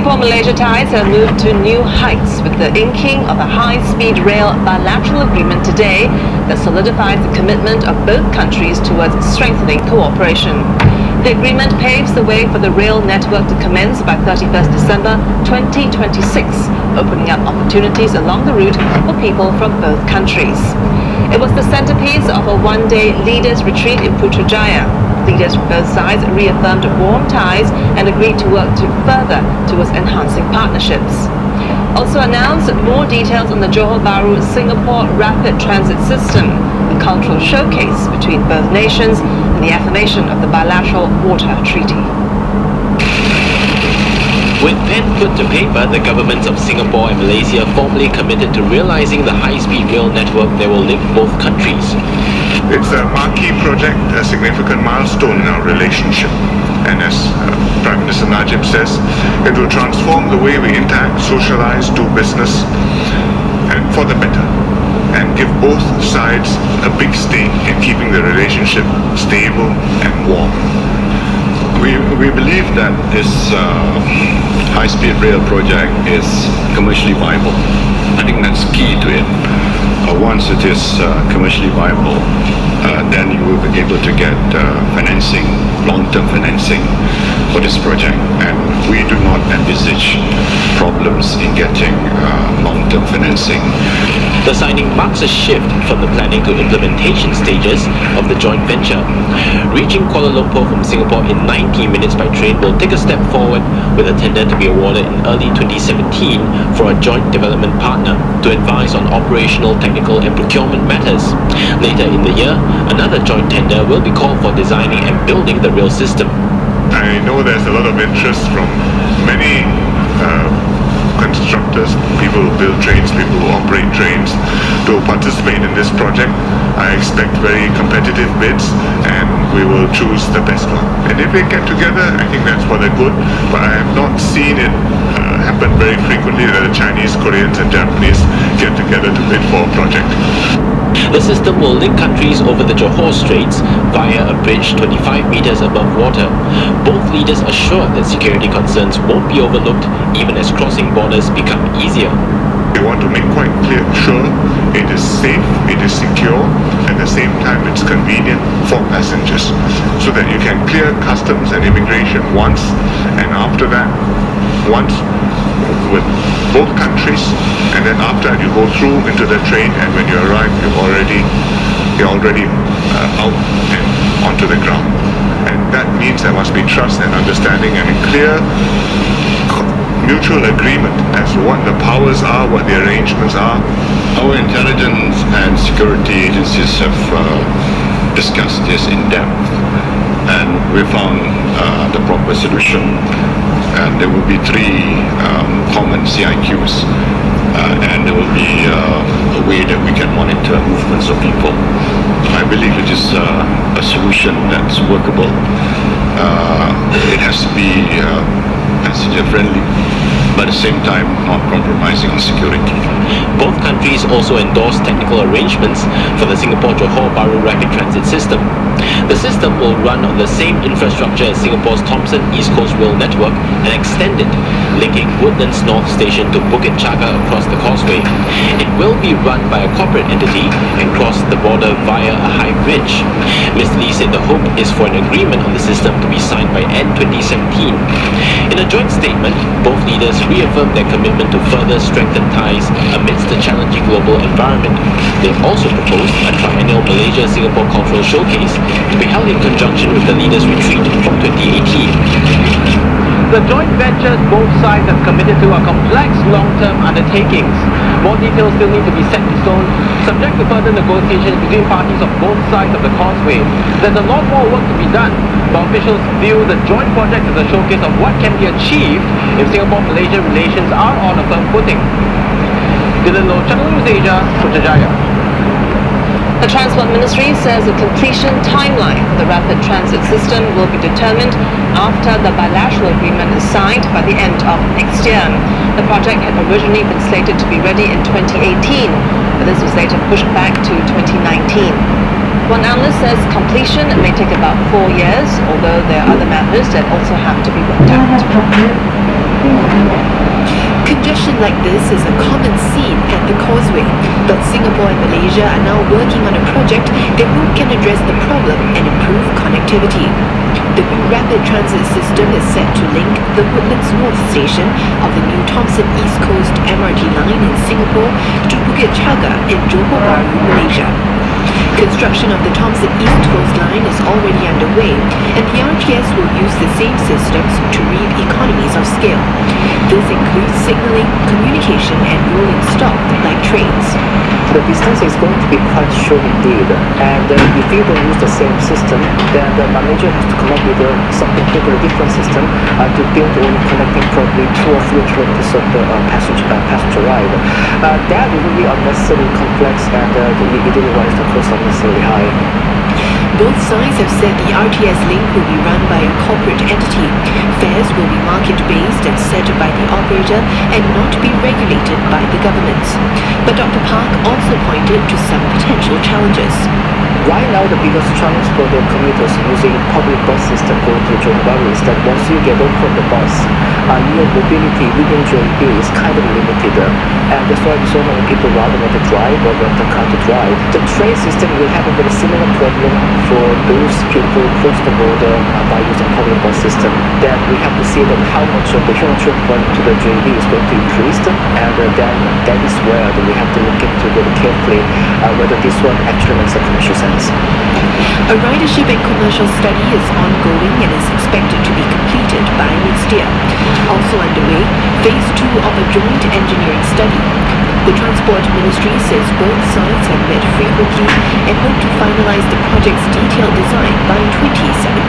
Singapore-Malaysia ties have moved to new heights with the inking of a high-speed rail bilateral agreement today that solidifies the commitment of both countries towards strengthening cooperation. The agreement paves the way for the rail network to commence by 31st December 2026, opening up opportunities along the route for people from both countries. It was the centerpiece of a one-day leaders' retreat in Putrajaya. Leaders from both sides reaffirmed warm ties and agreed to work further towards enhancing partnerships. Also announced more details on the Johor Bahru Singapore Rapid Transit System, a cultural showcase between both nations and the affirmation of the bilateral water treaty. With pen put to paper, the governments of Singapore and Malaysia formally committed to realizing the high-speed rail network that will link both countries. It's a marquee project, a significant milestone in our relationship. And as Prime Minister Najib says, it will transform the way we interact, socialize, do business, and for the better, and give both sides a big stake in keeping the relationship stable and warm. We believe that this high-speed rail project is commercially viable. I think that's key to it. Once it is commercially viable, then you will be able to get financing, long-term financing for this project. And we do not envisage problems in getting long-term financing. The signing marks a shift from the planning to implementation stages of the joint venture. Reaching Kuala Lumpur from Singapore in 90 minutes by train will take a step forward, with a tender to be awarded in early 2017 for a joint development partner to advise on operational, technical and procurement matters. Later in the year, another joint tender will be called for designing and building the rail system. I know there's a lot of interest from many constructors, people who build trains, people who operate trains, to participate in this project. I expect very competitive bids, and we will choose the best one. And if we get together, I think that's for the good, but I have not seen it happen very frequently that the Chinese, Koreans and Japanese get together to bid for a project. The system will link countries over the Johor Straits via a bridge 25 meters above water. Both leaders assured that security concerns won't be overlooked even as crossing borders become easier. We want to make quite clear, sure, it is safe, it is secure, at the same time it's convenient for passengers, so that you can clear customs and immigration once, and after that, once with both countries, and then after that you go through into the train, and when you arrive you're already out and onto the ground. And that means there must be trust and understanding and a clear mutual agreement as to what the powers are, what the arrangements are. Our intelligence and security agencies have discussed this in depth, and we found the proper solution. And there will be 3 common CIQs, and there will be a way that we can monitor movements of people. I believe it is a solution that's workable. It has to be passenger friendly, but at the same time not compromising on security. Both countries also endorsed technical arrangements for the Singapore-Johor Bahru Rapid Transit System. The system will run on the same infrastructure as Singapore's Thomson East Coast Rail Network and extend it, linking Woodlands North Station to Bukit Jaga across the causeway. It will be run by a corporate entity and cross the border via a high bridge. Ms. Lee said the hope is for an agreement on the system to be signed by end 2017. In a joint statement, both leaders reaffirmed their commitment to further strengthen ties amidst the challenging global environment. They also proposed a triennial Malaysia-Singapore cultural showcase to be held in conjunction with the leaders' retreat from 2018. The joint ventures both sides have committed to are complex long-term undertakings. More details still need to be set in stone, subject to further negotiations between parties of both sides of the causeway. There's a lot more work to be done, but officials view the joint project as a showcase of what can be achieved if Singapore-Malaysia relations are on a firm footing. Dylan Loh, Channel News Asia, Putrajaya. The Transport Ministry says the completion timeline for the rapid transit system will be determined after the bilateral agreement is signed by the end of next year. The project had originally been slated to be ready in 2018, but this was later pushed back to 2019. One analyst says completion may take about 4 years, although there are other matters that also have to be worked out. like this is a common scene at the Causeway, but Singapore and Malaysia are now working on a project that hope can address the problem and improve connectivity. The new rapid transit system is set to link the Woodlands North station of the new Thomson East Coast MRT line in Singapore to Bukit Chaga in Johor Bahru, Malaysia. Construction of the Thomson East Coast line is already underway, and the RTS will use the same systems to reap economies of scale. This includes signalling, communication, and rolling stock like trains. The distance is going to be quite short indeed, and if you don't use the same system, then the manager has to come up with something totally different system to build on connecting probably 2 or 3 kilometers of the passenger ride. That will be unnecessarily complex, and it otherwise the cost unnecessarily high. Both sides have said the RTS link will be run by a corporate entity. Fares will be market-based and set by the operator and not be regulated by the government. But Dr. Park also pointed to some potential challenges. Right now, the biggest challenge for the commuters using public bus system going to Johor Bahru is that once you get off from the bus, your mobility within JB is kind of limited, and that's why so many people rather want to drive or rent a car to drive. The train system will have a very similar problem for those people cross the border by using public bus system. Then we have to see that how much of the human traffic to the JB is going to increase, and then that is where we have to look into very carefully whether this one actually makes a commercial sense. A ridership and commercial study is ongoing and is expected to be completed by next year. Also underway, phase 2 of a joint engineering study. The Transport Ministry says both sides have met frequently and hope to finalize the project's detailed design by 2017.